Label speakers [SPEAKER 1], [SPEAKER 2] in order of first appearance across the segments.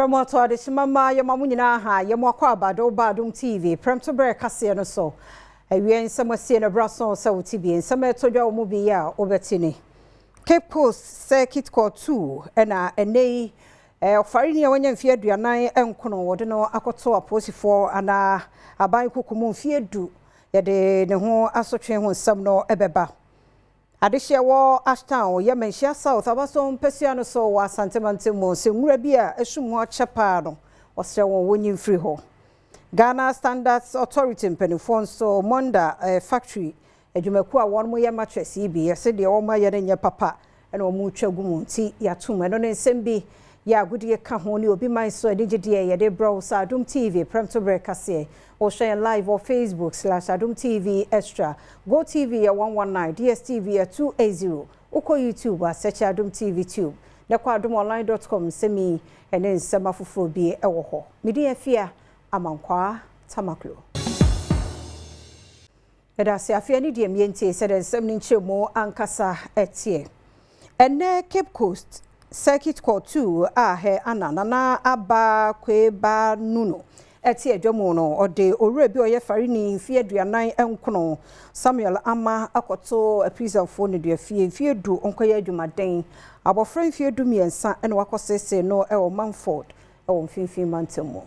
[SPEAKER 1] Promoter de Shimama Yamamunina ha Yamwakwa Badom TV Premtobre Kasee no so awie nsɛm asie na Aburaso so TV nsɛm etodwa omubi ya obetini Cape Coast Circuit Court 2 ena enei ofarini ya wanya mfie aduanan enkono wode no akoto aposifo ana aban kokumu mfie du yede ne ho asotwe ho nsɛm no ebeba Adishia wo AshTown Yemenshia South abaso mpesua no so wa santemantemo se nwura bi a esum ho chepa no osre won wonyi mfiri ho Ghana Standards Authority mpanifo so Monda factory adwumaku a won mo ye mattress ibi se de wo ma ye ne papa ena wo mu twagu mu nti yatum eno ne nsem bi ya agudie ka ho ne obi man so adigide ye de browse Adom TV Premtobre Kasee or share live on Facebook /Adom TV Extra, Go TV at 119, DSTV at 280, Uko YouTube at search Adom TV Tube, nekwadomonline.com semi and then semafufu be ewoho. Media fear amankwa tamaklo. Edasi afia ni die miente said and semninche mo ankasa etie. And ne Cape Coast Circuit Court 2 he anana aba kweba nuno. Eti edwomo no ode owura bi oye farini fie aduanan enkono Samuel ama akoto aprisonfo ne fie du onkoye adwumaden abofran fie du miensa ene wakosese no e Mumford e mfimfin mantemo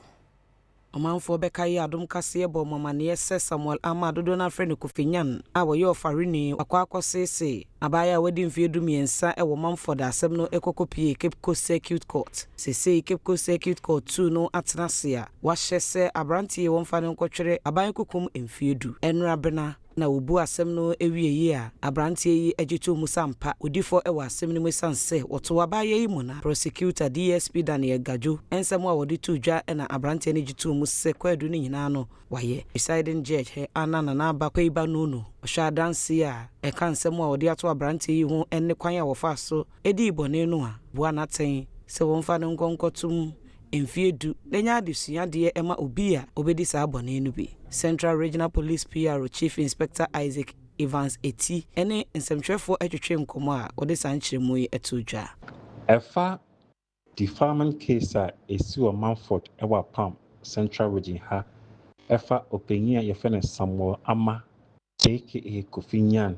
[SPEAKER 1] Mumford bekayi Adom Kasee bo mamane Samuel ama dodo na frene kofinyan a wo ye ofarini akosese abaya wedi mfie du miensa e Mumford asem no ekokopie Cape Coast Circuit Court sese Cape Coast Circuit Court 2 no atenase wahyese abrantie wonfa ne nkotwere aban kokum mfie du enra bena na obu asem no ewieye a abrantie yi agyeto mu sampa odifo ewa asem no musanse woto abaye yi mu na prosecutor DSP Daniel Gajo ensem a wodi tudwa na abrantie ne gyeto mu se kwadu ne nyina no waye presiding judge he anana na aba kwaiba no ohwa danse a eka nsem a wodi ato abrantie yi ho enne kwan a wofa so edi ibone no a bua naten se wonfa ne nkonkotum mfie du lenya adesua de ema obi a obedi sa abone no bi Central Regional Police PRO Chief Inspector Isaac Evans Eti ene nsemtwefo atwetwe nkomo a ode sankyeremu yi etodwa efa defilement case a esi Mumford ewa Pam Central Region ha efa openyi a yefene Samuel ama aka Kofinyan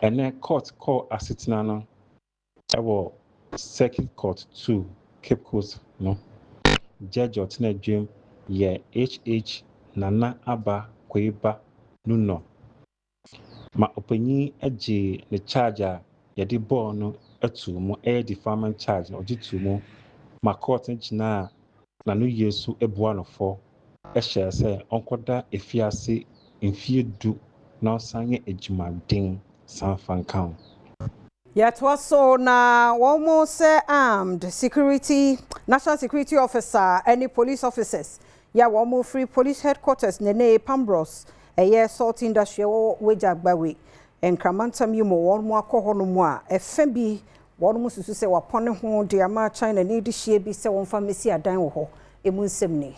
[SPEAKER 1] ene court call asitina no ewo Circuit Court 2 Cape Coast no judge otina dream ye HH nana aba kweba nuno ma openyi eje ne charger ye di ball no atu mu defilement charge o ditu mu ma court ngina na no yesu ebua no fo ehye se onkoda efiase mfie du na sanye ejumaden sanfankan Yet was so na almost armed national security officer, any police officers. Ya wamo free police headquarters nene Pambros, a year salt industry wejagbawe. And Kramantam yumo one more cohonumwa, a fembi, one musu se wapone hon, dear China need she be so on pharmacy at Dinoho, a moon semni.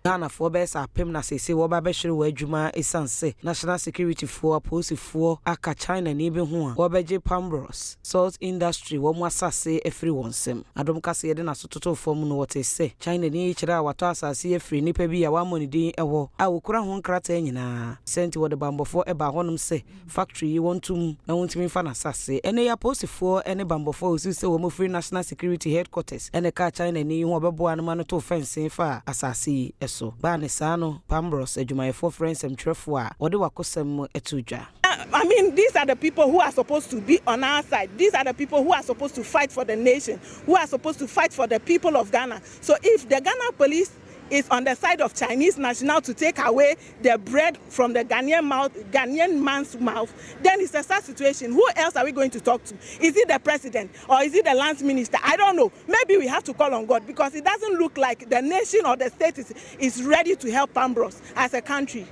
[SPEAKER 1] Ghana for best apem na sese wo ba behwere wo adwuma esanse national security for police for aka China ni be ho a wo beje Pambros salt industry wo mu asase efri wonsem Adom Kasee de na sototo fom no wote se China ni kire a wato asase efri nipa bi ya wa monidin ewo a wokura ho nkrata nyina senti wo de bambofo eba honom se factory yi wontum na wontimi fa na asase ene ya police for ene bambofo osi se wo mu free national security headquarters ene ka China ni ho obebo anoma no to fence fa asase so Banisano, Pambros, Ejumayefo friends and Trefua, or the Wakosem Etuja.
[SPEAKER 2] I mean, these are the people who are supposed to be on our side. These are the people who are supposed to fight for the nation, who are supposed to fight for the people of Ghana. So if the Ghana police is on the side of Chinese national to take away the bread from the Ghanaian man's mouth, then it's a sad situation. Who else are we going to talk to? Is it the president or is it the lands minister? I don't know. Maybe we have to call on God because it doesn't look like the nation or the state is ready to help Pambros as a country.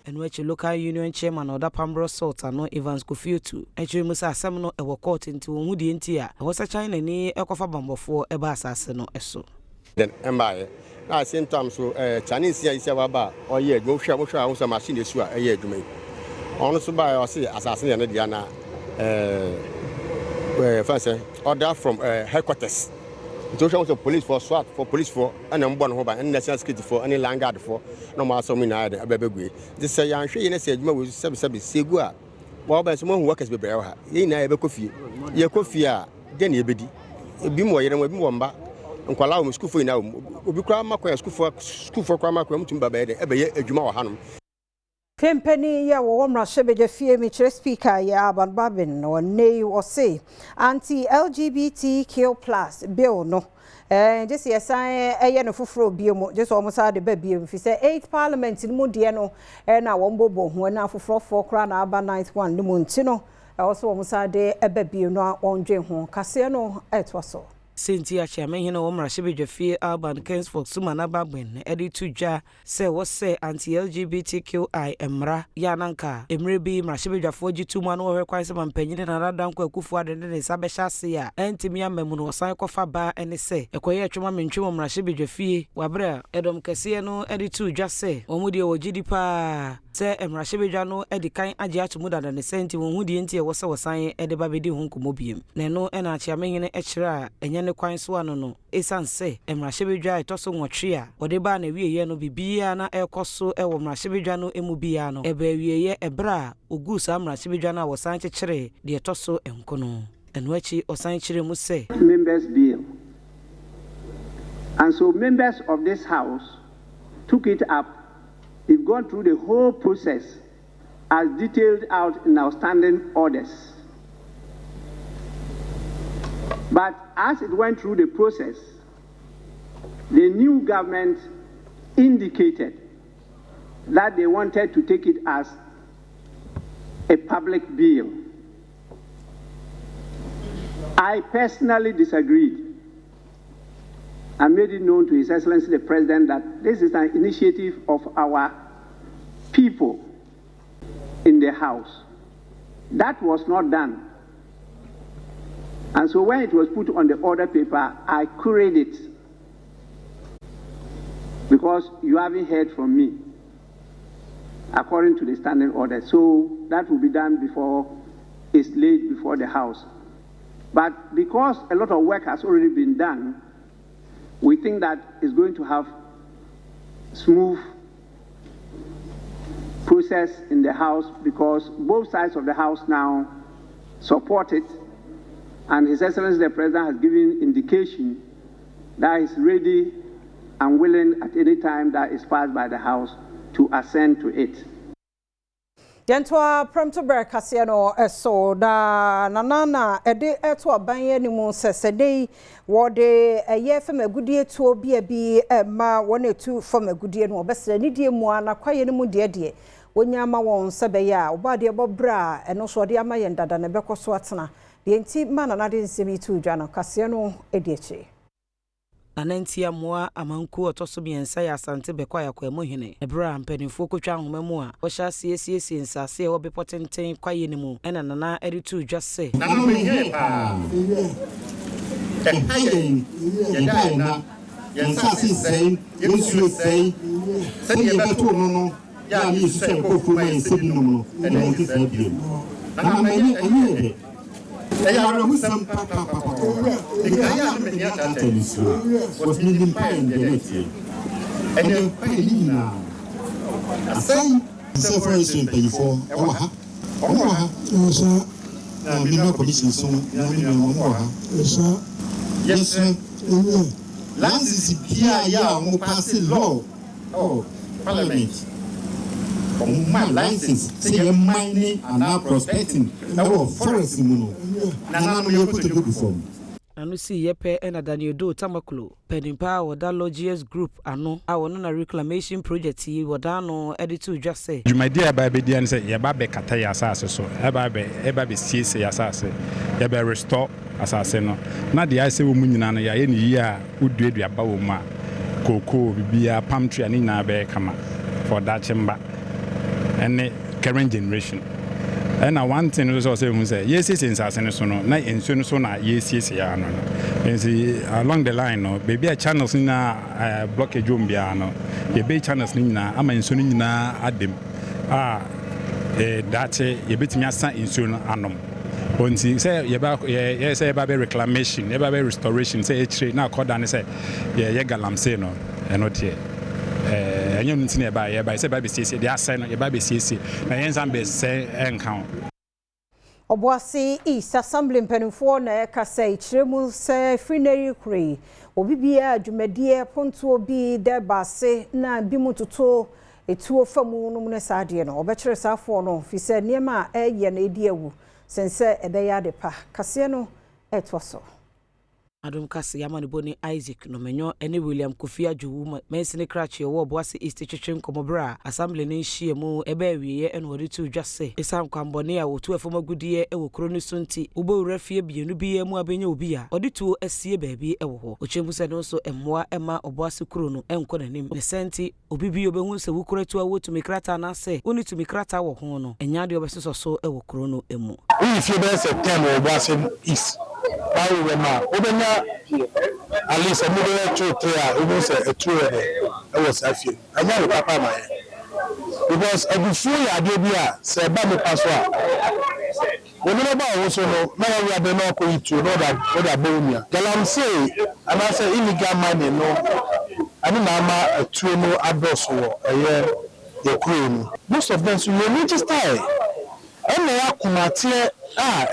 [SPEAKER 1] And which local union chairman or the Pambros Sultan Evans Kofiutu, and she must have some court into Moody Intia, was a China ni Ekofa Bambo for a bass no eso.
[SPEAKER 3] Then embaye na same time so Chinese here is about or yeah go share also machine is sure yeah do me on so by or say assassin and dia na first order from headquarters to show police for SWAT for police for and mbon ho ba and national security for any land guard for no ma so me na abegwe this say yan hwe ne say adwuma we sebi segu a wo ba so mo workers be brɛ ha ye na ye be kofie ye kofie a de na ye bedi ebi mo yere mo ebi mo mba nkwala wo school for ina obi kra makwa school for kra makwa mutum ba be de ebe ye adwuma wo hanom
[SPEAKER 1] Kpandai ya wo mrashebe fie mi chere speaker ya Aban Babin no nei wo say Anti-LGBTQ+ bill no just yesan eye no fufuro biemu just almost had the biemu fi say 8th parliament ni mu de no na wo mbobo ho na fufuro for kra na aba 9th one ni mu nti no also almost had the biemu no ondwen ho kase no etwaso
[SPEAKER 4] Sentia chairman wo mrashebe fie Alban Kingsford Sumana Babin edi tuja se wo se anti-LGBTQI emra yananka emre bi mrashebe dwafo gituma no wo hwekwan se mampanyine na radanko akufu ade ne sabehya se a entimi amamu no san kofa ba ene se ekoye atwoma mentwemo mrashebe dwafie wabra Adom Kasee no edi tuja se omudi wo gidipa se mrashebe dwa no edi kan age atomu dada ne senti wo hudi enti e wo se wo san edi babedi ho nkomobiem ne no ena chairman ekira enye ne kwan so ano no esanse emrashebedwa etoso nwotwe a ode ba na wieye no bibia na ekoso ewo mrashebedwa no emu bia no eba wieye ebra ogusa amrashebedwa na wo san kyekere de etoso enkono eno achi osan kyere mu se
[SPEAKER 5] members bill, and so members of this house took it up. They've gone through the whole process as detailed out in our standing orders. But as it went through the process, the new government indicated that they wanted to take it as a public bill. I personally disagreed. I made it known to His Excellency the President that this is an initiative of our people in the House. That was not done. And so when it was put on the order paper, I queried it because you haven't heard from me according to the standing order. So that will be done before it's laid before the House. But because a lot of work has already been done, we think that it's going to have smooth process in the House because both sides of the House now support it. And His Excellency the President has given indication that he's ready and willing at any time that is passed by the House to assent to it.
[SPEAKER 1] Yentwa Premtobre Kasee no eso da nanana ede eto abanye ni mu sesede wode eye fam agudie to bi ma wona etu fam agudie no obesere ni die mu ana kwaye ni mu de wonya ma won sebe ya obade bobra eno so de ama yendada ne bekoso atena de enti manana de nsemi tu dwa no Kasee no edieche
[SPEAKER 4] Anantia moa amanku otoso biensa ya asante bekwa ya kwa muhine ebra mpanimfo kotwa homamu a ohya siesie nsase e obepotenten kwaye ne mu ena nana editu dwase
[SPEAKER 6] na no mehe pa hayen yedana yensase sei yensu sei se ye beto no ya mi se ko fu mai sebi no no ena nti se bi na mani I am a some papa. The Kaya was million pound the next year. And then Paina. A son, so for instance, before Omaha, no commission soon, yes, sir. Lands is here, who pass the law. Oh, Parliament. My license, say mining and now prospecting. Now, forest, Nana, you put to do before.
[SPEAKER 4] Anu si yepe ena Daniel Do Tamaklo Pedimpa wada Logies Group ano awono na reclamation project yi wada no editu dwase
[SPEAKER 7] my dear baby dia say ye ba be kata ya asase so e ba be siese ya asase ye be restore asase no na de ase wo mu nyina no ya ye ni yi a uduadua ba wo ma koko bibia palm tree ani na be kama for that chamber and current generation And one thing is also say yes, it's in Sasson, not in Sunsona, yes, along the line, no, baby channels in a blockage Jumbiano, the bay channels Nina, I'm in Sunina Adom. That's a bit me in Sun Anum. When she say about reclamation, about restoration, say it's now called and say, Galamsey, no, and not yet. And you need by say baby CC, they are saying your baby CC, and some be say encounter.
[SPEAKER 1] Obuasi East Assembly mpanimfoɔ na kasa ikyeremu sɛ frinary kure obibia dwumadie ponto obi debase na bimutoto etuo famu no ne saade no obɛkyerɛ saafo no fi sɛ niema a ɛyɛ na edi awu sense ɛbɛyɛ adepa kase no ɛtoso
[SPEAKER 4] Adom Kasee Yamani Boni Isaac no menyo ene William Kofi Adwowu mensene krachi wo Obuasi East twetwe nkomobra assembly ne nhie mu ebe wiye ene wode tu dwase esam kwambone a wotu afoma gudie ewo kro ne sunti ubewura fie bienu bi mu abenya obi a ode tu asie baabi ewo ho ochembu se no so emmoa ema Obuasi kro no enko nanim ne senti obi bi obehu se wukura tu awotu mikrata na se oni tu mikrata wo ho no enya de obeseso so ewo kro no emu
[SPEAKER 8] if be September Obuasi East Obenya at least a million 2 3 almost a 2 I was afraid. I know papa my because every fool idea say ba me password. When you about also know now we are the no going to know that what about Galamsey and I say illegal money no. I mean mama a 2 no Aburaso your crew. Most of them so you need to stay. And they are kumate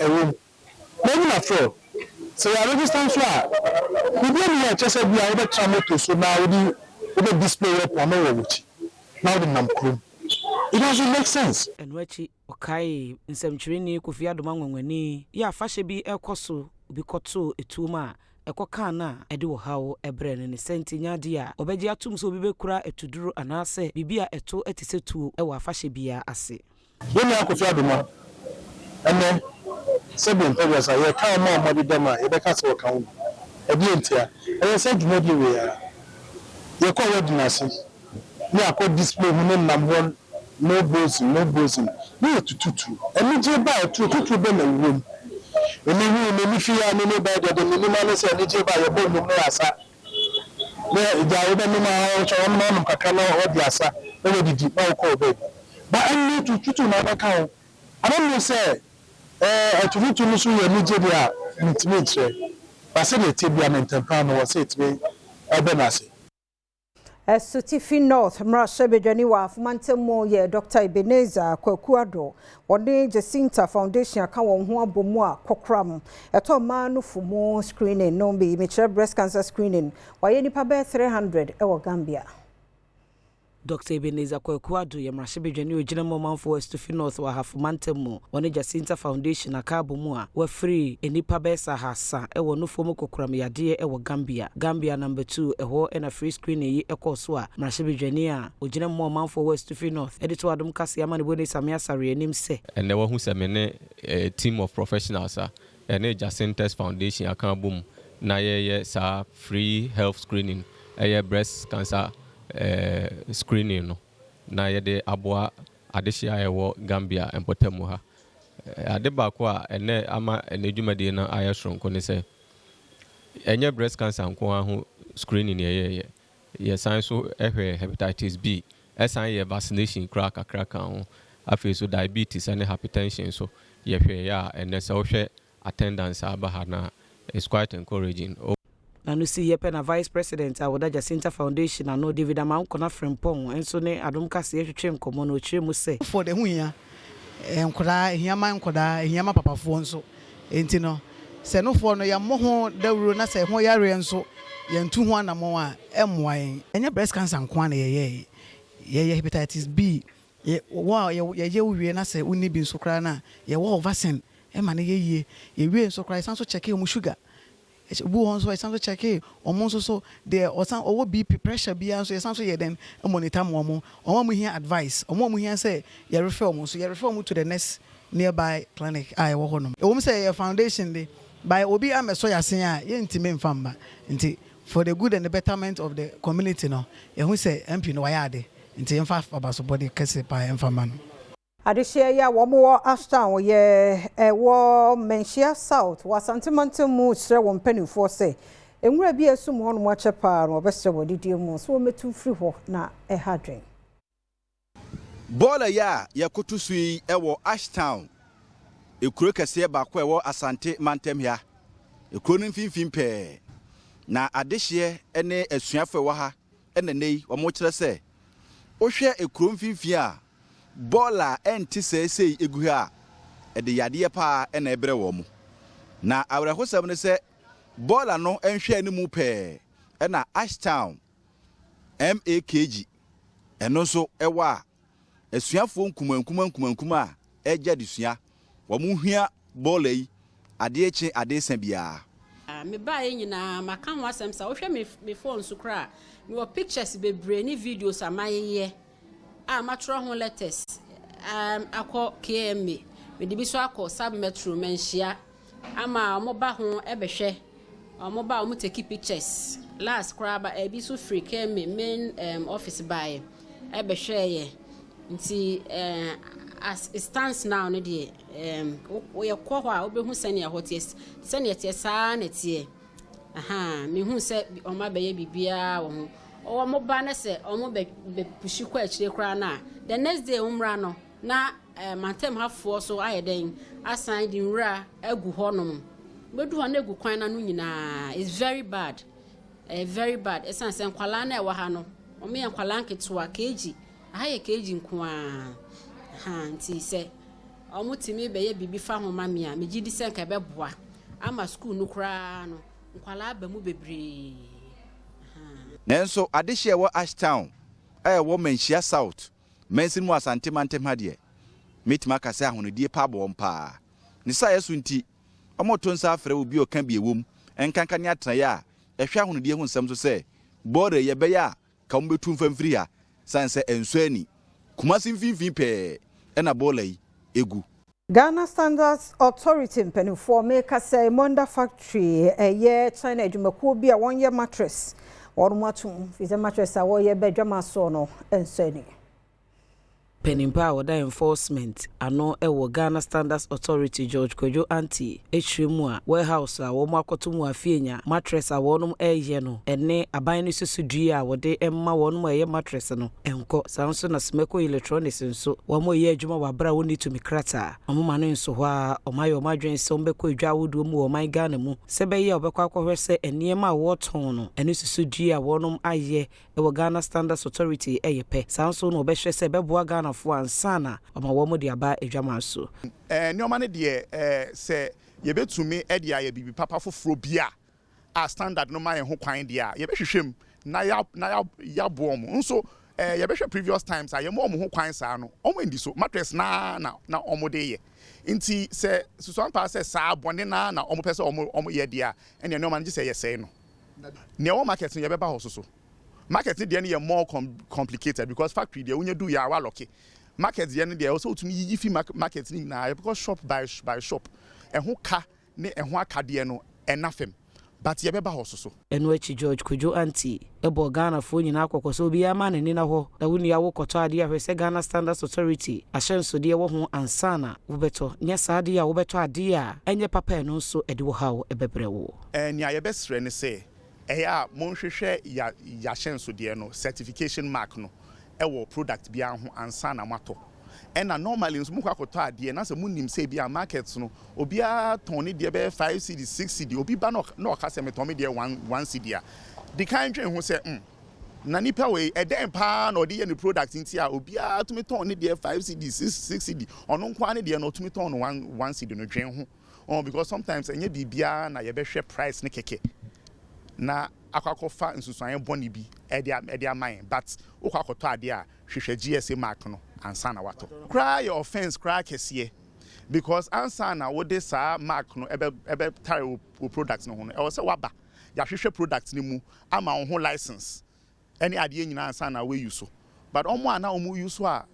[SPEAKER 8] a room. Maybe not true. So I register so we don't hear just say we are able to so now we display up on our watch. Now the namkrum. It doesn't make sense.
[SPEAKER 4] And wechi okay nsemtwireni Kofi Adom anwanwani ya fashe bi ekoso bi koto etuma ekoka na ede wo hawo ebre ne senti nyade a obeji atum so bi bekura etuduru anase bibia eto etisetuo ewa fashe bia ase.
[SPEAKER 8] When you Kofi Adom and 7 areas I can't more money than my Ebeka account. A dear, and I said, no, you call it Nasi. You are called display number 1, no boozing, no to 2. And you buy 2 ben a room. When you feel any better than the minimum say, you buy a bone of Asa. Where the other Kakana or the Asa, already deep call baby. But I need to 2 my account. I don't know, say. To me to so you Nigeria intimate but say the tibia mentempa no was it me ebenase
[SPEAKER 1] Suti North Mrasha Bedwani wa afumantemo ye Dr. Ebenezer Kwakuado wode Jacinta Foundation aka won ho abomu a kokram eto ma no fumo screening no be mature breast cancer screening waye nipa be 300 ewo Gambia. Dr. Ebenezer Kwakuado Mrasha Bedwani ogina Mumford Suti North wa afumantemo wone Jacinta Foundation aka abomu a wa free enipa be sahasa ewo no fumo kokram yade ewo Gambia number 2 eho na free screening yi ekoso a Mrasha Bedwani a ogina Mumford Suti North edito Adom Kasee Yamani Boni Samia Sare anim se
[SPEAKER 9] and the one who say me a team of professionals and Jacinta Foundation aka abomu na ye sa free health screening breast cancer screening no na yede aboa adehia ewo Gambia empotemu ha ade baako a ene ama enedwumade na ayeshronko ne se enye breast cancer nko aho screening ye san so ehwe hepatitis B esan ye vaccination kraka ho afi so diabetes and hypertension so ye hwe ya ene se wo hwe attendance abaha na is quite encouraging.
[SPEAKER 4] Nanu si yepe na Vice President Awoda Jacinta Foundation ano David Amankona Frempong enso ne Adom Kasee hwetwe nkomo no chire mu se
[SPEAKER 10] for the huya enkoda hiama nkoda hiama papafo nso enti no se no for no ya moho dawuro na se ho yare nso ye ntu ho anamo a emmoan enya breast cancer nko na ye hepatitis B ye wie na se uni bi nso kra na ye wo vaccine e ma na ye wie nso kra sanso check e mu sugar bu on so esanso check omo so there osan owo BP pressure bia so esanso ye den monitor mo omo hia advice omo hia say ye refer omo so ye refer omo to the next nearby clinic I wo honom omo say your foundation dey by obi ameso yasen a ye ntime mfamba nti for the good and the betterment of the community no ye hu say MP no wayade nti emfa abaso body kese pa emfamba no
[SPEAKER 1] Adishia ya womo AshTown ye wo menshia south wasantimantum mu sre wo mpanifo se enwura bi esum ho no mo chepa no obesre wodidie mu so metu free ho na hadwen
[SPEAKER 11] bola ya yakotu sui ewo AshTown ekuro kese ba ko ewo asante mantem ya ekuro no mfimfim pe na adehye ene asuafo ewo ha ene nei wo mo kire se ohwe ekuro mfimfim a bola enti sesei egu ha ede yade pa ena ebre wo mu na awrehosem ne se bola no enhwe ani mu pe ena AshTown MAKG eno so ewa asuafo nkumankuma a eja disua wo mu hia bola yi ade echi ade san bia
[SPEAKER 12] me ba nyina maka ho asem sa wo hwe me phone so kra me wo pictures bebre ni videos amaye matro ho letters akọ KMA me di bi so akọ sub metro menhia ama mo ba ho ebehwe mo ba mo take pictures last craba bi so free KMA main office by ebehwe ye nti as it stands now no de we yakọ ho a obehu sene hotes sene tie saa na tie me hu se o ma beye bibia wo ho o mo ba na se o mo be pushi kwa akire kra na the next day umra no na mantem hafo so ayeden assign di nra agu honom bedu ho na agu kwan na no nyina is very bad esan sen kwala na e wa ha no o me kwala nketoa keji ahaye keji nko a nti se o mutimi beye bibi fa ho ma me a me gidi sen ka beboa ama school no kra no kwala ba mu bebre
[SPEAKER 11] nenso adehye wo AshTown wo menhia south mensin mu asante mantem ha de metima kase ahonodie pa bo mpa ni sa yesu nti omotonsa afre obi o kan biewom enkanka ne atra ya ehwe ahonodie hu nsem so se bore ye be ya ka mbetu mfamfiri ha sanse ensuani kumasi mfimfim pe ena bolai egu
[SPEAKER 1] Ghana Standards Authority mpanifo make say Monda factory ye China adwumakuo bi a wonye mattress Ormatum is a mattress a warrior bedroom sono and sunny.
[SPEAKER 4] Penimpa oda enforcement ano ewo Ghana Standards Authority George Kojo Anti Echrimua warehouse a wo makotomu afienya mattress a wonum eye no ene aban ni susudua a wode emma wonum eye mattress no enko sanso na smeko electronics nso wo mo ye adwuma wabra woni to mikrata omoma no nso ho a omaye omadwen se ombeko adwa wodo mu wo man Ghana mu sebe ye obekwa akohwese enema a wo ton no ene susudua a wonum aye ewo Ghana Standards Authority eye pe sanso no obehwe se beboa Ghana Sana omawomo de aba edwamaso
[SPEAKER 13] nneoma ne de se yebetumi e de bibi papa foforo bia a standard no ma ye ho kwan de a yebehwehwem na ya boom nso yebehwe previous times a ye mo ho kwan sa no omo ndi so mattress na omo de ye nti se susuan pa se sa bone na omo pese omo ye de a ene nneoma nje se ye sei no ne o market ye beba ho so market de ne ye more complicated because factory de unye do ya wa lock market de ne de also to yi fi market ni na because shop by shop ehun ka ne ehun akade no enafem but ye beba ho so
[SPEAKER 4] eno achi George Kojo Anti ebo Ghana fo nyina akokoso bi ama ne ni na ho da woni ya wokoto ade ahwese Ghana Standards Authority ahyenso de wo ho ansana wobeto nya saade ya wobeto ade a enye papa no so ede wo hawo ebebre wo
[SPEAKER 13] nya ye besre ne se eya monhwehwe ya hyenso de no certification mark no ewo product bia ho ansana mato ena normally nso mukwa koto ade na se munim se bia market no obia ton ne de be 5 cd 6 cd obi ba no ka se meton me de 1 cd a the kind dwen ho se na nipa we eden pa na odi ye ni product nti a obia tumi ton ne de 5 cd 6 cd ono nkwa ne de no tumi ton no 1 cd no dwen ho because sometimes enye bibia na ye be hwe price ne keke na akwakofa nsusuan boni bi ede aman but okwakoto ade a hwehwe GSA mark no ansana wato cry your offense cry kese because ansana wo de sa mark no ebe tare wo product no ho no e wo se waba ya hwehwe product ni mu ama wo ho license any ade nyina ansana we use so but omo ana omo use so a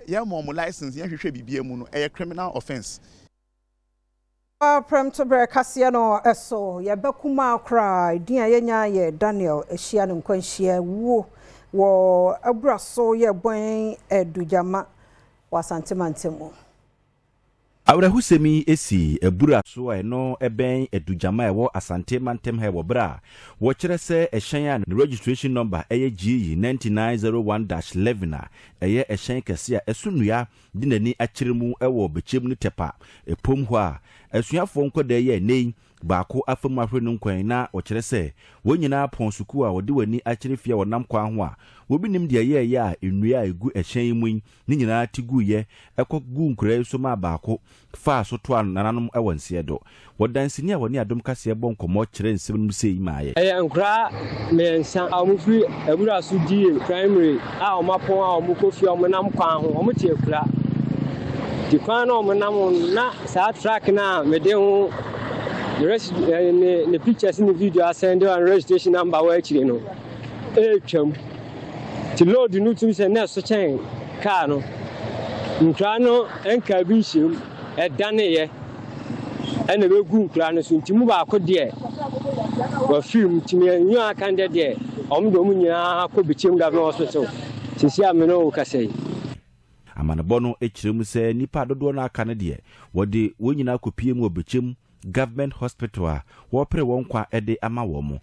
[SPEAKER 13] ye mo license ye hwehwe bibia mu no e criminal offense
[SPEAKER 1] Premtobre Kasee no eso ye bekuma kra din ayenya ye Daniel ehia no nkwanhia wo Aburaso ye bon edujama wasantemantem.
[SPEAKER 14] Awurahusemi esi Aburaso eno eben edujama ewo asante mantem he wo bra wo kire se ehyan a registration number eye GE 9901-11 eye ehyan kese a esunua dinani akiremu ewo bechem ni tepa epom ho a esuafo nkoda ye nei baako afamu ahwe no nkwan na wo kire se wonyina ponsuku a wode wani akire fie wonam kwa ho a wobi nim de ye ya enua egu ehyan mu ni nyina tigu ye ekogu nkura so ma baako fa so to nananom ewanse do wodansini a woni Adom Kasee bonkomo kire nsem sei maaye
[SPEAKER 15] nkura mensa amufri Aburaso die primary a omapon a omukofi omonam kwa ho omotie kura di kwa na omonam na sa track na mede ho the pictures in the video I send you and registration number where actually no twam to load the new things and next chain car no nkra no enka bi him e dane ye and the gu nkra no so ntimu ba akode wa film timi anyu aka nde de omdo mu nyina akobichem governor hospital sisi ameno Kasee
[SPEAKER 14] amanebono ekiremu se nipa dodo na aka ne de wode wonyina kopie mu obichem government hospital wo pre won kwa ede ama wo mu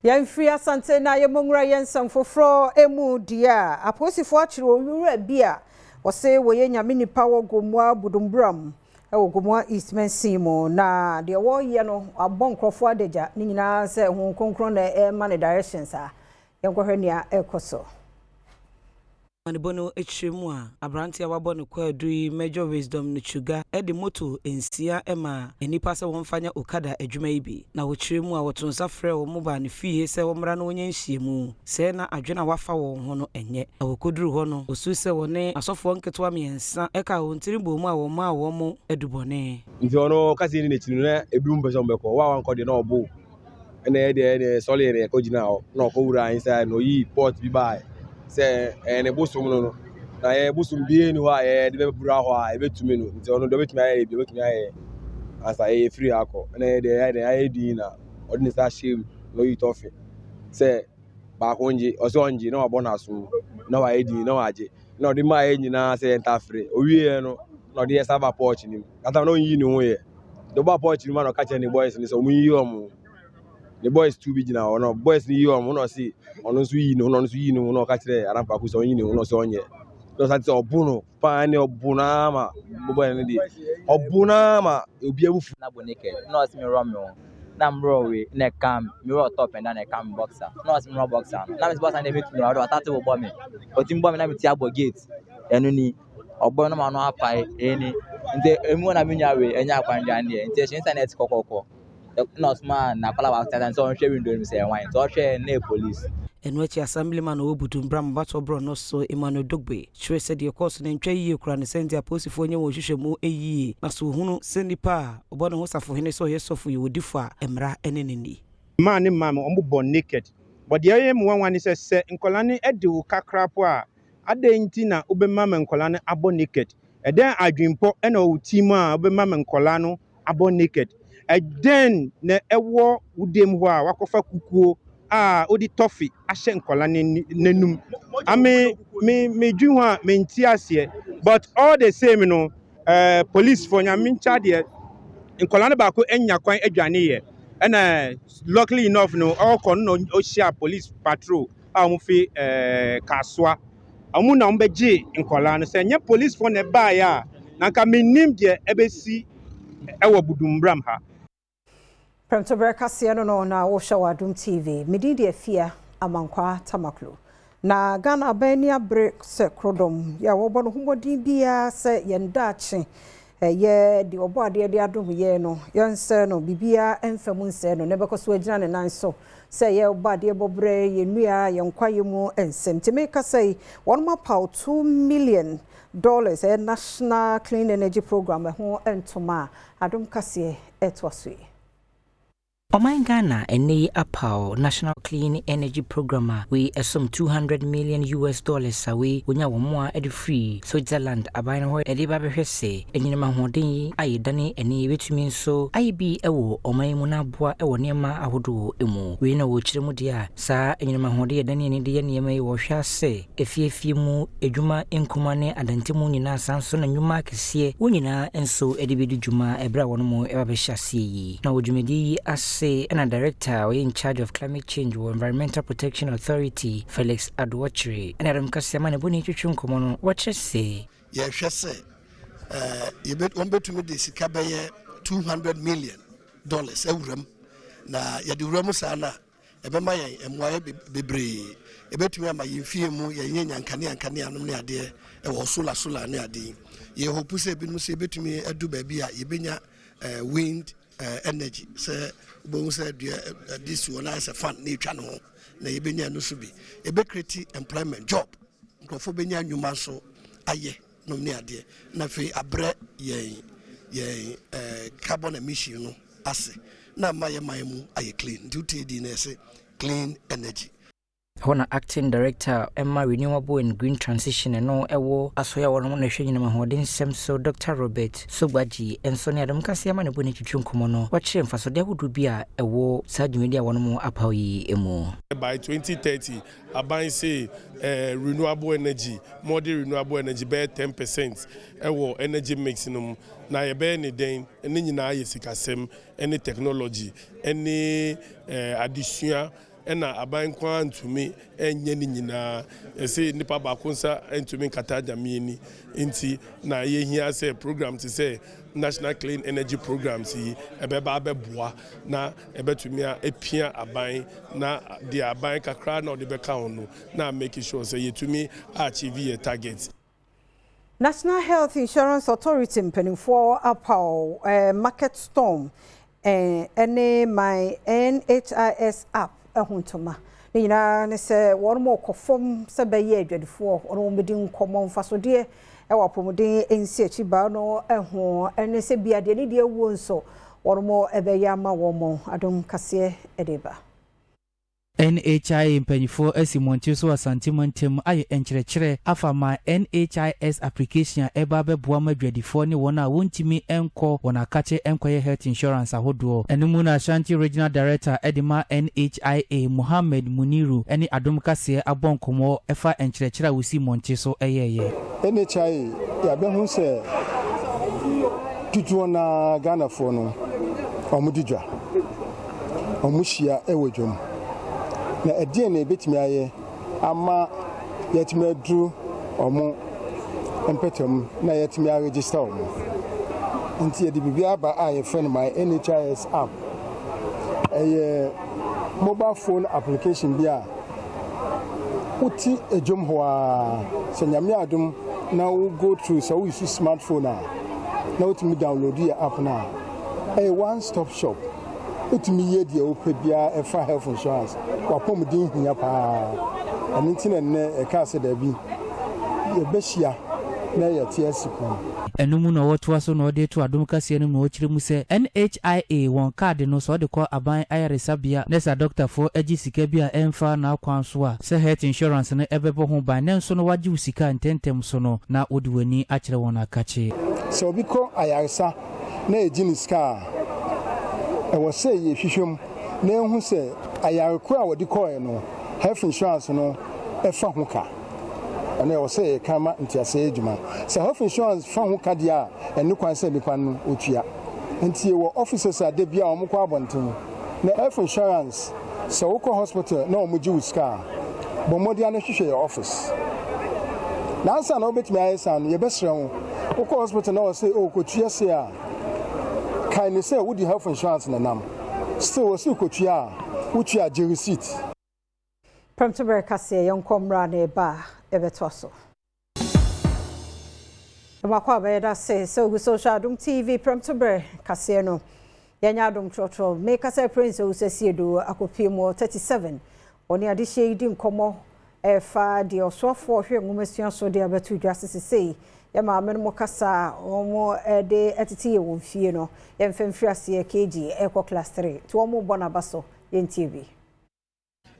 [SPEAKER 1] yan free asante na yemongra yensam foforo emu dia aposifo akire owura bia wo se wo ye nyame nipa wo gomwa budumbram e Gomwa East Mensimo na de wo ye no abonkrofo adeja ni nyina se hu konkron na man directions a yenkwohwe nia ekoso
[SPEAKER 4] Manibono echiremu a abrantia wabɔ ne kwadui major wisdom ne chuga edi moto ensia ema enipa se wonfanya okada adwuma ibi na wochiremu a wotonsa frɛ wo moba ne fie se womra no wonya nhyiemu se na adwena wafa wo ho no enye na wokoduru ho no osu se wone asofo nketwa miensa eka wontiri bomu a wo ma wo mo edubone
[SPEAKER 16] nti ono Kasee ni nechiru na ebum person beko wa wan kode na obo ene de sole ene ko jina ho na ko wura inside no yi port bi bai se ene busum no na ye busum bi eni wa ye de bebura ho a ebetumi no nti ono do betumi aye bi betumi aye asa ye free akọ ene de aye di na odin sa shame no yi tofe se ba ko nji oso nji na obo na so na wa ye di na wa je na odi ma ye nyina se enta free owie no na odi ye server porch ni ata no yi ni ho ye do ba porch ni ma no ka che ni boys ni so mu yi omo the boys too big now no boys ni yo mo no see ono so yi no no ka kire arampa ku so yi ni no so onye no sa ti obuno pa ni obuna ma bobo ni di obuna ma obi abufu
[SPEAKER 17] na boneke no see me run me na mro we na cam me ro top and na cam boxer no see me ro boxer na me boxer na me tu no atati wo bo me o ti mbo me na me ti abo gate enu ni ogbo no ma no apai eni nte emu na me nya we enya kwanja ne nte internet kokoko not man na kala wa stand so hwe window mi say wine so hwe na police
[SPEAKER 4] enwachi assemblyman Obudumbram batobro no so Emmanuel Dogbe chwe said the course na ntwa yie kura ne send aposifo nya wo hwehwemu eyie na so hunu senipa obono ho safo hene so yesofu ye wodifo a emra eneneni
[SPEAKER 18] man ni mam ombo naked but the aye mu wanwan se nkolane ede wo kakrapo a adanti na obema nkolane abo naked eden adwimpo na o team a obema nkola no abo naked eden na ewo wudem ho a wakofa kukuo a odi toffee ahye nkola nanum ame me dwu ho a menti ase but all the same no police for nyamincha de nkola ne baako enya kwan adwane ye and luckily enough no all kon no oshia police patrol a mo fi kaswa amu na mbegye nkola no se nya police for ne ba ya na nka menim de ebesi ewo Budumbram ha
[SPEAKER 1] Premtobre Kasee no na wo hwa Adom TV medidi afia amankwa tamaklo na Ghana bania break se krodom ya wo bono humodin bia se yendache ye di obo ade de Adom ye no yense no bibia emfamu nse no ne bekoso agina ne nanso se ye obo ade bobre ye nua ye nkwaye mu ensem timi Kasee wonma paw $2 million a national clean energy program ho entoma Adom Kasee etwasui
[SPEAKER 4] Oman Ghana ene apao National Clean Energy Program we some $200 million away wonya womo a free Switzerland aban ho ede ba behwese enyinema hoden ayi dane ene betumi nso ayi bi ewo oman mu na boa ewo niema ahodo emu we na wo kiremu dia sa enyinema hoden dane ene de niema yi wo hwase efiefie mu edwuma enkuma ne adantemu nyina sanso na nyuma kese wonyina enso ede bi dwuma ebra wono mu eba behwase yi na wodwumedi ase and director in charge of climate change or environmental protection authority Felix Adwochre and Adom Kasee man boni twetwe nkomo what say
[SPEAKER 19] ye hwese ye bet on betumi de sika beye $200 million ewuram na ye de wuram sana ebema yen emwaye bebre ebetumi ama yefie mu ye nyanya nkane anom ne ade e wo solar ne ade ye hope se binum se betumi adu ba bi a ye benya wind energy say bo say this one as a fund na twa no na ye benya no so bi e be create employment job nkofo benya nwuma so aye no ne ade na fe abre ye carbon emission no ase na maye mu aye clean duty di na say clean energy.
[SPEAKER 4] Hona acting director Emma renewable and green transition and no ewo asoya wono na hwe nyina mahoden semso Dr. Robert Sogbaji enso ne Adom Kasee man boni twetwe nkomo no wakyere mfaso de hodo bia ewo sadwumedi a wono mu apawi emu.
[SPEAKER 20] By 2030 aban say renewable energy modern renewable energy by 10% ewo energy mix no na ye be ne den ene nyina aye sikasem ene technology ene addition ena aban kwa ntumi enye ni nyina ese nipa ba konsa ntumi kata jamini nti na ye hia se program ti se National Clean Energy Programs yi ebeba abeboa na ebetumi a epia aban na the aban kakra na de beka hono na make sure say yetumi achieve your target.
[SPEAKER 1] National Health Insurance Authority mpanimfo apao market storm ene my NHIS app ehuntoma nyina ne se won mo kofom se beye adwadefo ono medi nkomo mfasode ewa promodin ensi achi ba no eho ene se biade ne de ewo nso won mo ebeye ama wo mo Adom Kasee edeba
[SPEAKER 21] NHIA mpanyifo asimonti so asantimantem aye enkyerɛkyerɛ afa ma NHIS application eba beboa madwadifo ne wona wontimi enko wona kache enkoye health insurance ahodo enemu na Ashanti regional director edima NHIA Mohammed Muniru ene Adom Kasee abonkomo efa enkyerɛkyerɛ wosi monti so eyeye
[SPEAKER 22] NHIA ya behu se tutuo na Ghana fo no omudidwa omuhia ewodwom na edie na ebetimi aye ama yetimi adru omo empetem na yetimi a register omo nti edi bibia aba aye friend my NHIS app mobile phone application bia uti ejom ho a senyame adom na we go through so we use smartphone na utimi download your app na one stop shop utimi ye dia opebia efa health insurance wapom din hia pa aninti ne e ka se da bi ye behia na ye TS ko
[SPEAKER 21] enum na woto aso na ode to Adom Kasee no na okire mu se NHIA won card no so de ko aban ayaresabia nesa doctor for agi sika bia emfa na akwan so a se health insurance no ebebo ho ban na nso no wagi usika ntentem so no na odi wani akire won akache
[SPEAKER 22] so biko ayaresa na ejini ska e wo se ye hwehwem na ehu se ayareko a wodi koe no health insurance no efa ho ka ana wo se kama ntiase ejuma se health insurance fa ho ka dia enu kwan se nipa no otua ntie wo officers ade bia o mko abonten na health insurance se wo ko hospital na o muji uska bo modia na hwehwe your office na ansa na obetimi ayesa no ye besre ho wo ko hospital na o se o ko tua se a kai ni se wo di health insurance na nam still wo se ko tua wo tua je receipt.
[SPEAKER 1] Premtobre Kasee yonkomra ne ba ebetoso Makwa beda say so social Adom TV Premtobre Kasee no yanya Adom trotro make us a prince o sesiedo akopimo 37 oni ade shedi nkomo efa de osofo hwe ngumasuan so de abetu dwase sei ya maame no kasa omo de etiti ye won fie no ye mfemfiri ase KG eco class 3 to omo bona baso ye ntibi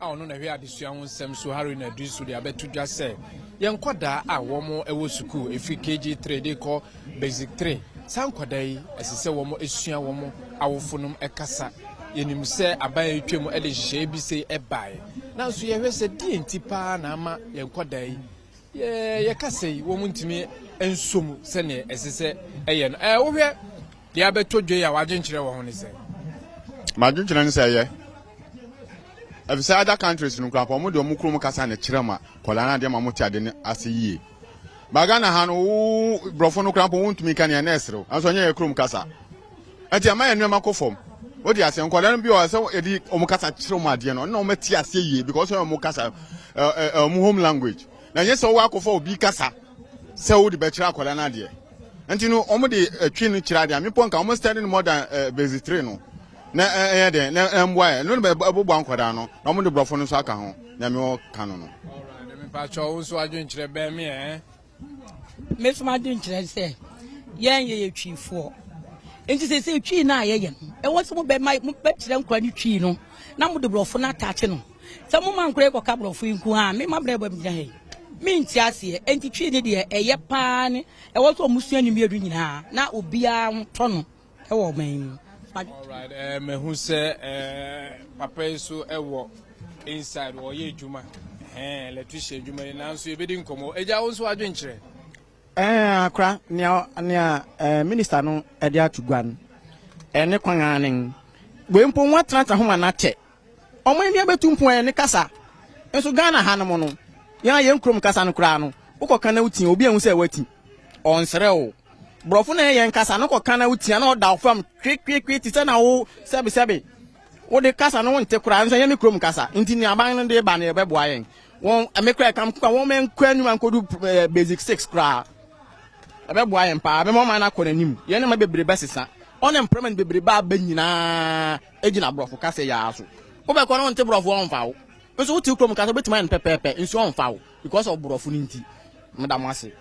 [SPEAKER 2] no na hwe adesua ho nsem so Harry na du so de abetu dwa se ye nkoda a womo ewo suku efi KG 3 de ko basic 3 san nkoda yi asise womo esua womo awofunum ekasa yenim se aban etwem e de hye bi se ebae na so ye hwe se di ntipa na ama ye nkoda yi ye kase womo ntimi ensom se ne esise eye no wo hwe de abetu dwe ya wagenkyere wo ho ne se
[SPEAKER 3] magenkyere ne se ye if other countries no crap omo de omo krom kasa ne kirema kola na de ma moti ade ne ase yie bagana ha no brofo no crap wontumi kan ya nesro anso nya ye krom kasa ati ama ye numa kofom odi ase nkola no bi o se edi omo kasa kirema ade no na omo ti ase yie because omo kasa omo home language na ye se wo akofo obi kasa se wo de be kira kola na de enti no omo de twi no kira de amepon ka omo studying more than basic 3 no na de na mbwa no be bobo ankoda no na mo de brofo no so aka ho na me o ka no no
[SPEAKER 2] alright me pa cho so adwenkyere be me
[SPEAKER 23] me so adwenkyere se yen ye twifo enti se twi na ye no e wo so mo be kyere nkwa ni twi no na mo de brofo na atache no se mo man kure ko ka brofo nku ha me ma brebo bi he me nti ase enti twi ni de eye pa ne e wo so musua ni miedu nyina na obia to no e wo man.
[SPEAKER 2] Alright, me who say papa so ewo inside or ye juma. Electrician juma na so e be din komo. Eja wo so adwenkyere.
[SPEAKER 24] Akra nia minister no e dia tuguan. Ne kwan anen. We mpo watranta ho na te. Omo nia betumpo ne kasa. Enso Ghana ha no no. Ya ye nkrom kasa no kra no. Ukoka na utin obi ehun se wati. Onsere o. Brofo na yen kasa no koka na utia na oda fam kwik ti se na wo sebe wo de kasa no wonte kura nso ye me krom kasa nti ni aban no de ba na ye beboa yen won amekra kam kwa won men kwanu an kodu basic 6 kura beboa yen pa be mo ma na konanim ye ne ma bebre besesa on employment bebre ba nyina ejina brofo kasa ya aso wo be ko no wonte brofo won fa wo nso wuti krom kasa betima yen pepepe nso won fa wo because of brofo ni nti madam ase.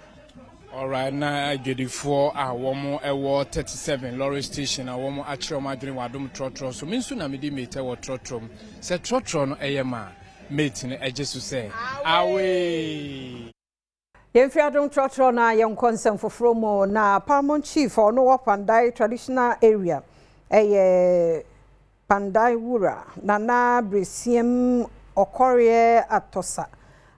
[SPEAKER 2] Alright, na agedifo a womo ewo 37 lorry station a womo achiro madwene wadom trotro so minsu na medi mate wo trotro se trotro no eyema mate ne ejesu se awe
[SPEAKER 1] Yemfi Adom trotro na yem konsem foforo mo na Paramount Chief ono wo Kpandai traditional area Kpandai wura na bresiem okorie atosa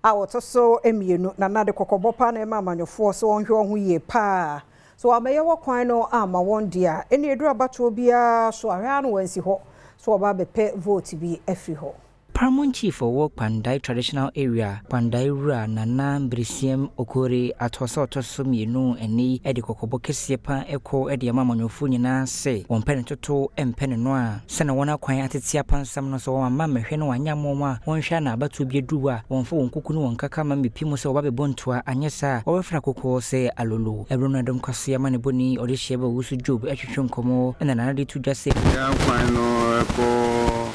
[SPEAKER 1] awoto so emienu na de kokobopa na ema amanyofo so onhwe ohu ye pa so amaye wo kwan no ama won dia eni edu abato bia so ahwa no wansi ho so oba bepe vote bi afri ho.
[SPEAKER 25] Paramount Chief of Kpandai traditional area Kpandai rura nana bresiem okore atoso mienu eni edi kokobo kese pa eko edi amamanyofo nyina se won pene toto empene no a se na wona kwan atetia pansam no so won ma mehwe no wanya momwa won hwa na abato bi eduwa won fo won kuku no won kaka ma mepimo se oba bontoa anyesa wofra kokko se alolo Ebrono Adom Kasee ma ne boni ode hyeba wusu job etwetwe nkomo na nana de tudwa se
[SPEAKER 3] ya kwan no eko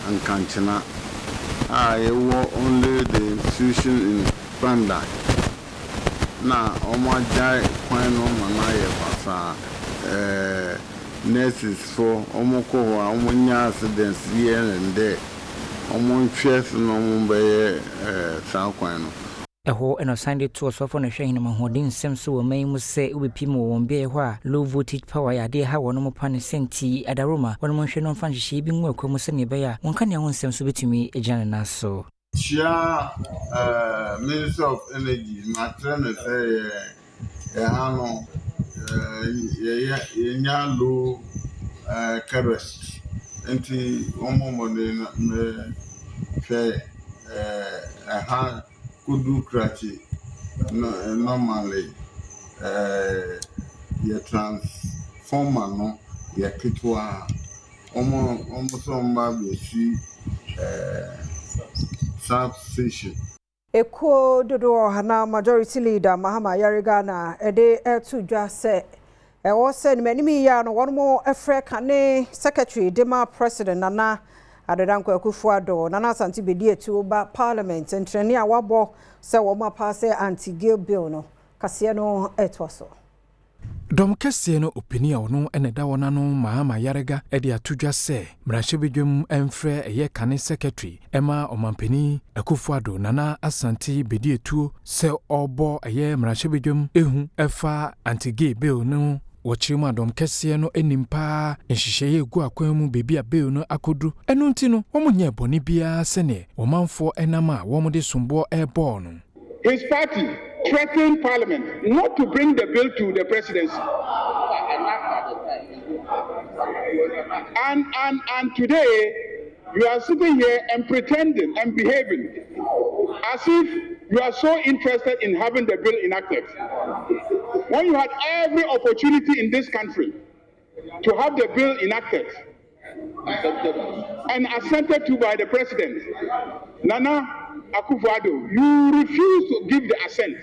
[SPEAKER 3] ankanchena I work only the institution in Kpandai. Now, Oma Jai Kwano Manaye Pasa nurses for Omoko, Omonia accidents here and there. Omon Chess no Mumbai South Kwano.
[SPEAKER 25] Eho eno Sunday to so for no hwe hinama hodin sem so wo man mu se ubepimo won be ho a low voltage power ya de ha wono mo pane senti adaroma wono mo hwe no fan hye bi nwu akwam se ne be ya won ka ne won sem so betumi ejana na so
[SPEAKER 3] Chia Minister of Energy matrene say hano nya low carrot enti omo mo ne hwe ha kudu krati normally your transformer no your kitwa almost somba be see substation
[SPEAKER 1] Eko dodo hana majority leader Mahama Yariga na ede etu dwa se wo se ni manimi ya no won mo efre kane secretary dema president nana Adedanko Akufo-Addo nana Asante bedi etu ba parliament entreni a wabo se wo ma pass anti-gay bill no Kasee no etwaso.
[SPEAKER 5] Dom Kasee no opinion no eneda wona no Mahama Yarega edi atudwa se mrahwebedwem emfre eye kane secretary ema omampani Akufo-Addo Nana Asante bedi etuo se obo eye mrahwebedwem ehu efa anti-gay bill no Wachirima Adom Kasee no enimpa nhihye egu akwan mu bebi a bill no akodu enu nti no womunye boni bia sene womanfo enama womode sombo ebo no.
[SPEAKER 6] His party threatened Parliament not to bring the bill to the presidency. And today, you are sitting here and pretending and behaving as if you are so interested in having the bill enacted. When you had every opportunity in this country to have the bill enacted and assented to by the president, Nana Akufo-Addo, you refuse to give the assent.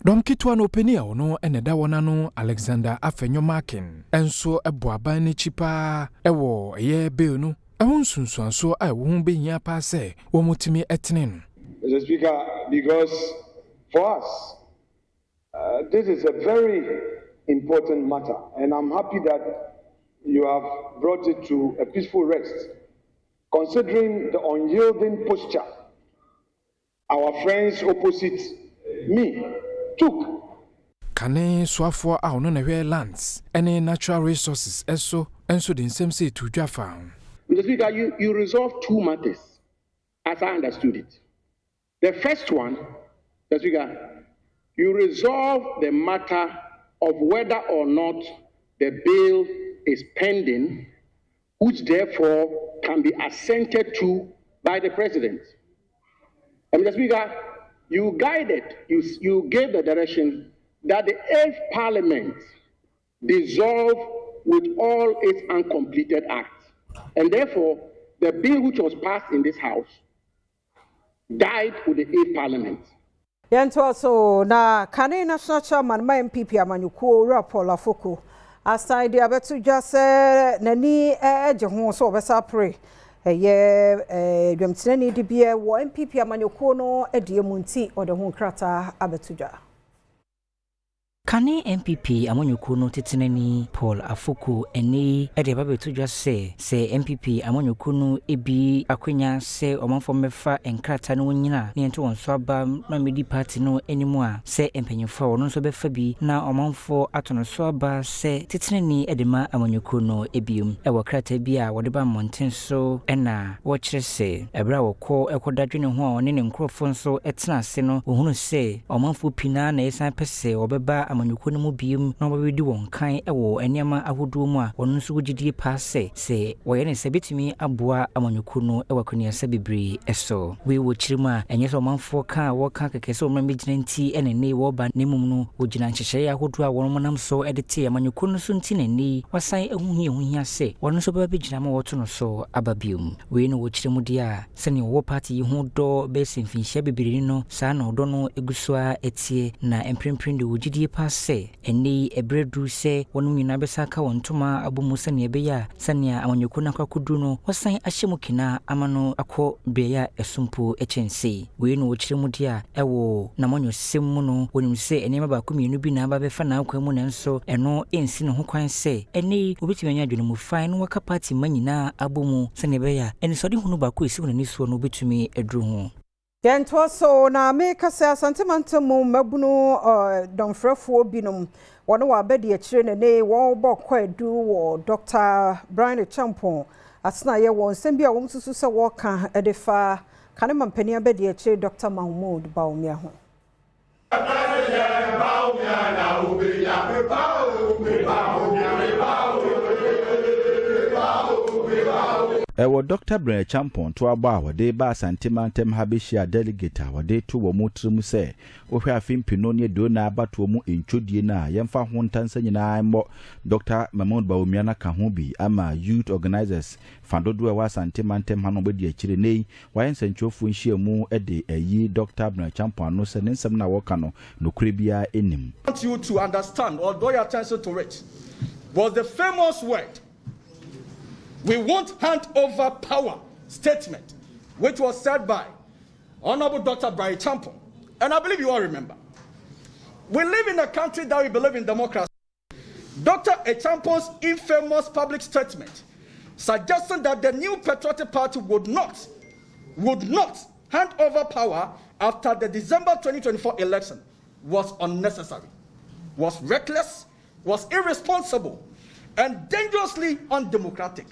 [SPEAKER 5] Dom kitwa no opinion no eneda wona no Alexander Afenyo Markin enso eboaban ni chipa ewo ye bill no ehunsunsuanso a wo behia pa se wo mutimi etene no.
[SPEAKER 7] Mr. Speaker, because for us this is a very important matter, and I'm happy that you have brought it to a peaceful rest, considering the unyielding posture our friends opposite me took.
[SPEAKER 5] Kane swafo a ono na hwe lands any natural resources enso the same say to Jaffa.
[SPEAKER 6] Mr. Speaker, you resolved two matters as I understood it. The first one, Mr. Speaker, you resolve the matter of whether or not the bill is pending, which therefore can be assented to by the president. And Mr. Speaker, you guided, you gave the direction that the 8th Parliament dissolve with all its uncompleted acts. And therefore, the bill which was passed in this House died with the 8th Parliament.
[SPEAKER 1] Yento also na Kane National Chairman ma MPP amanyuko Rapol Afoko aside dia betu jase nani eje ho so obesa pray ye dwamtene di bia wo MPP amanyuko no edie munti ode ho krata abetuja.
[SPEAKER 25] Kane MPP amonyuku no tetenani Paul Afoko eni ede babetudwa se MPP amonyuku no ebi akwenya se omanfo mefa enkrata no nyina ne ento wonso aba na medi party no enimu a se empenyefo wono so befa bi na omanfo atono so aba se tetenani edema amonyuku no ebium ewo krata bi a wode ba monten so ena wo kire se ebra wokọ ekodadwene ho a one ne nkrofo nso etena se no ohunu se omanfo pina na esan pese obeba amanyuko no mu bium na obedi won kan ewo eniama ahodo mu a wono nso wogidie pa se woye ne se betimi aboa amanyuko no ewa kuniasa bebre eso we wo kirima enye so manfo ka wo ka kekese o mamegina nti enene wo ba nemum no wogina nhyehye ahodo a wono monam so edete amanyuko no so nti nani wasan ehuhia se wono so baba begina ma woto no so ababium we no wo kirimu dia se ne wo party ho do be semfinhye bebre no sa na odo no egusua etie na emprempren de wogidie pa se eni ebredu se wonu nyina besaka wontoma abomu se ne ebeya sania amanyuko na kwakudu no wasan ahyemukina amano akọ beya esumpo echense we no wokiremu dia ewo na monyo semu no wonim se enema ba komienu bi na aba befa na akwamu na nso eno ensi no ho kwan se eni obetimi anya adwene mu fan no waka party manyina abomu se ne ebeya eni sodi hunu ba ko esi wona ni so no obetumi edru ho.
[SPEAKER 1] Yento so na me kasa sentiment mu mabuno domfrefo binom wono wa bedi akire ne wo bokọ edu wo Dr. Brian Champon asna ye won sembi a wo susu se wo ka edefa kane mampani abedi akire Dr. Mahmoud Baumia ho.
[SPEAKER 14] Ewo Dr. Brian Champon to aba wode ba santimantem habeshia delegate wode to wo mutrum se ohwe afimpi ne do na abato mu entwodie na yemfa ho ntansa nyina mbo Dr. Mahmoud Baumia na ka ho bi ama youth organizers fandodo wa santimantem hano bedi akire nei wayensa ntwofu nhia mu ede ayi Dr. Brian Champon no se nsem na woka no nokure bia enim.
[SPEAKER 8] I want you to understand or draw your attention to it was the famous word "we won't hand over power" statement, which was said by Honorable Dr. Brian Champon. And I believe you all remember. We live in a country that we believe in democracy. Dr. Echampon's infamous public statement suggesting that the new Patriotic Party would not hand over power after the December 2024 election was unnecessary, was reckless, was irresponsible, and dangerously undemocratic.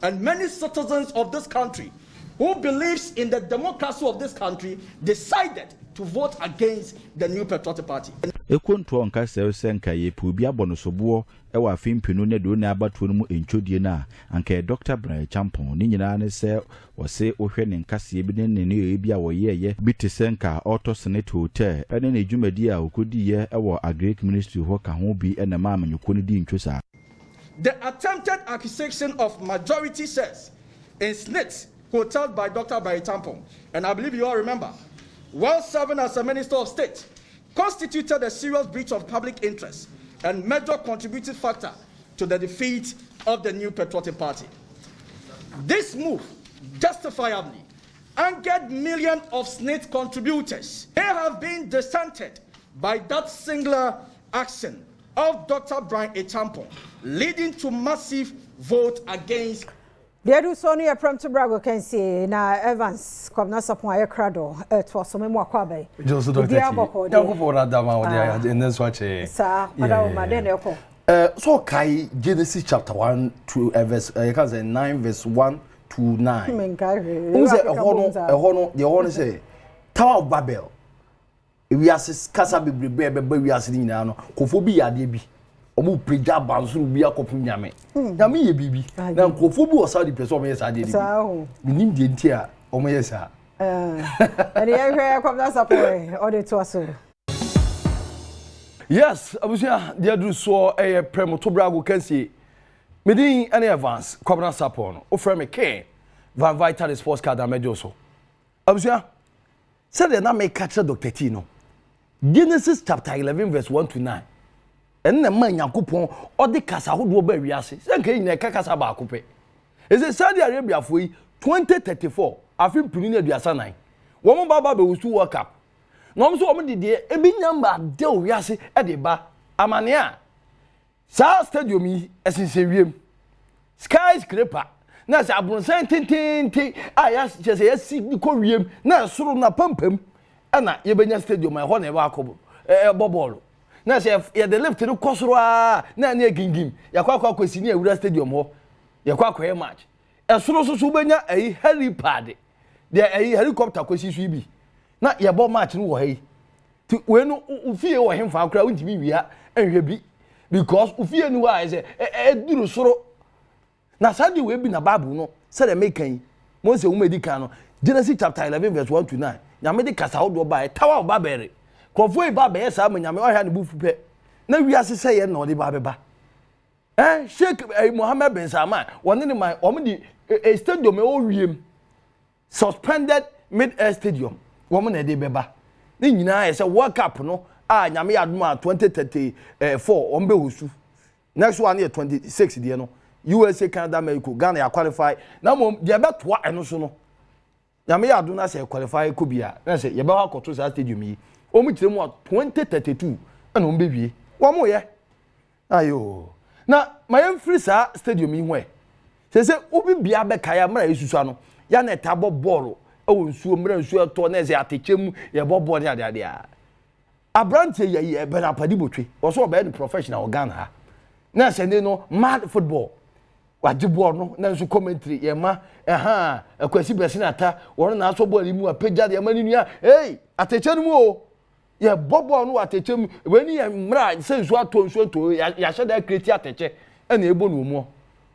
[SPEAKER 8] And many citizens of this country who believes in the democracy of this country decided to vote against the new Patriotic Party.
[SPEAKER 14] Ekonto onka senka ye pubi abonosobo ewa fimpinu ne do na abatu no mu enchodie na anka Dr. Brian Champon ni nyina ne se wo se ohwe ne nkase bi ne ne bi a wo ye biti senka auto senate hotel ene ne dwumadi a okodi ye ewo agric ministry ho ka ho bi ene ma amanyoko ne di ntwosa.
[SPEAKER 8] The attempted accusation of majority shares in Snitz Hotel by Dr. Brian Champon, and I believe you all remember, while serving as a Minister of State, constituted a serious breach of public interest and major contributing factor to the defeat of the new Patriotic Party. This move justifiably angered millions of SNIT contributors. They have been dissented by that singular action of Dr. Brian Echampon, leading to massive vote against.
[SPEAKER 1] The Edu Sony Premtobre Kasee na Evans Kwabna Sapon aye krado to asome mo akwabe.
[SPEAKER 9] Just Dr. T. Ya go for Adama o dey in this watch.
[SPEAKER 1] Sir, madam ma den eko.
[SPEAKER 9] So kai Genesis chapter 1 to verse you can say 9 verse 1 to 9.
[SPEAKER 1] Men kai.
[SPEAKER 9] Who say the one say Tower of Babel. We as kasa bebrebe we as ni na no. Kofo bi ade bi. Omu preja bansuru bi akopum nyame. Nyame ye bibi. Na nkofo bi osa di person me sa de bi. Minim de ntia omo ye sa.
[SPEAKER 1] And ye hwe kwabna support all the to aso.
[SPEAKER 9] Yes, abusia dia dru so Premtobre Kasee. Medin any advance kwabna support no. O frame me Ken Van Vital Sports Card amejo so. Abusia say the na me catch Dr. T no. Genesis chapter 11 verse 1 to 9. Enne man Yakupon or the kasa ho do ba wiase senka yin kasa ba akope eze Saudi Arabia fo yi 2034 afin pini aduasa nan wo mo baba be wusu World Cup no mo so wo de de ebi nyamba de wiase e de ba amane a sa stadium yi esense wiem skyscraper na sa abronsan tintinti aya chese yasi ko wiem na soro na pampam ana yebenya stadium e ho na e ba akobo bobolo na se ya the lift no kosoro a na na gingim ya kwa kwesi ni Awura stadium ho ya kwa match e soro so benya ayi helipad de ayi helicopter kwesi su bi na ya bo match no wo hai ti we no ufie wo hemfa akura untimi wia enhwe bi because ufie no wa say duru soro na sadi we bi na bible no say the mekan mo se wo medical no Genesis chapter 11 verse 1 to 9 ya medical sa wo do ba Tower of Babel Kofo iba be yesa amanyame o hia ne bufu pe na wiase se ye na odi ba beba Sheikh Mohammed bin Salman woni ne man omdi stadium e o wiem suspended mid-air stadium womo na de beba ne nyina ye se World Cup no a nyame adoma 2034 ombe hosu next one year 26 de no USA Canada Mexico Ghana ya qualify na mom de betoa eno so no nyame adona se qualify ko bia na se ye be wa koto sa stadium yi omu kire mu 2032 ana ombe wie wo mo ye ayo na my free sa stadium yi ho e se obi bia be kaya mra yesusu no ya na tabo ball e wo nsuo mra nsuo to na se atechem ye bo ball ya de a abrante ye be na padi botwe wo so be professional Ghana ha na se ne no mad football waje ball no na nso commentary ye ma akwasi besinata wo na so ball mu apagya de ma ni nua hey atechem mu o ye bobo no atechem weni ye mra se nso ato nso to ya sheda create ateche na ebo no mu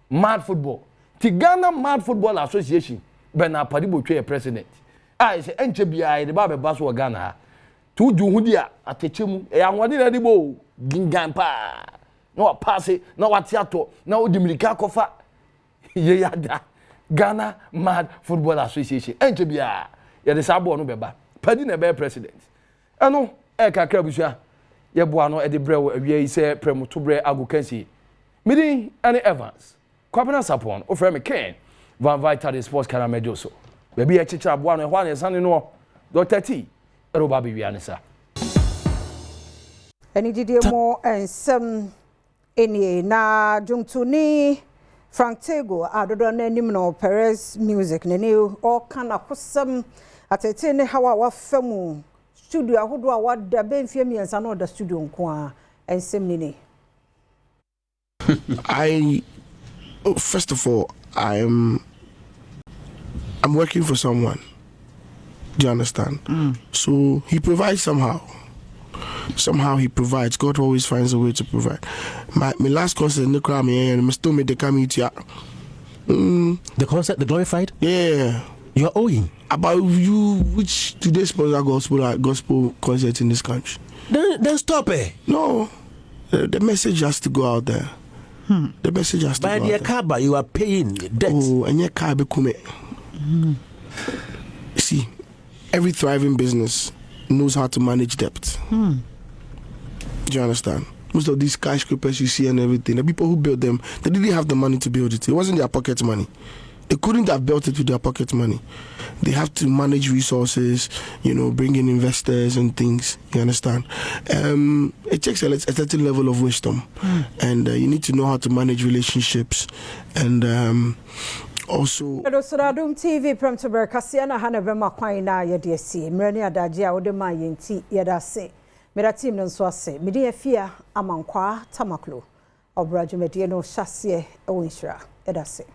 [SPEAKER 9] mad football ti Ghana Mad Football Association be na padi botwe president ai se enche bia de ba be baso wa Ghana ha tu ju hudi a atechem ya nwade na dibo gingan pa no pass na watiato na odimirika kofa ye yada Ghana Mad Football Association enche bia ye de sabo no beba padi na be president eno kakra busua ye boa no e de brew awie yi se Premtobre Kasee midi any Evans kwabena sapon o frame Ken Van Vital Sports Card amejo so baby e chichira boa no ho an sane no Dr. T eroba bi wiane sa
[SPEAKER 1] Eni didi mo ensem eni na jungtuni Frank Tego adodo na nim no Perez Musik ne o kana kusam atete ne hawa wa famu studio ahodo a wada benfie miensa na oda studio nko a ensem ni.
[SPEAKER 10] First of all, I'm working for someone. Do you understand? So he provides somehow. Somehow he provides. God always finds a way to provide. My last concert in the crowd, and still made the community.
[SPEAKER 11] The concert, the glorified?
[SPEAKER 10] Yeah.
[SPEAKER 11] You're owing.
[SPEAKER 10] About you, which today sponsor gospel concert in this country.
[SPEAKER 11] Then stop it.
[SPEAKER 10] No. The message has to go out there. The message has to go out there.
[SPEAKER 11] By the car, you are paying debt.
[SPEAKER 10] Oh, and your car become See, every thriving business knows how to manage debt. Do you understand? Most of these skyscrapers you see and everything, the people who built them, they didn't have the money to build it. It wasn't their pocket money. They couldn't have built it with their pocket money. They have to manage resources, bring in investors and things. You understand? It takes a certain level of wisdom, and you need to know how to manage relationships, and also.
[SPEAKER 1] Adom TV Premtobre Kasee na hanebema kwan na yedesi mrani adaje a wode ma yenti yedase mera team no so ase mede afia amankwa tamaklo Aburaso medie no hyase e wonhira yedase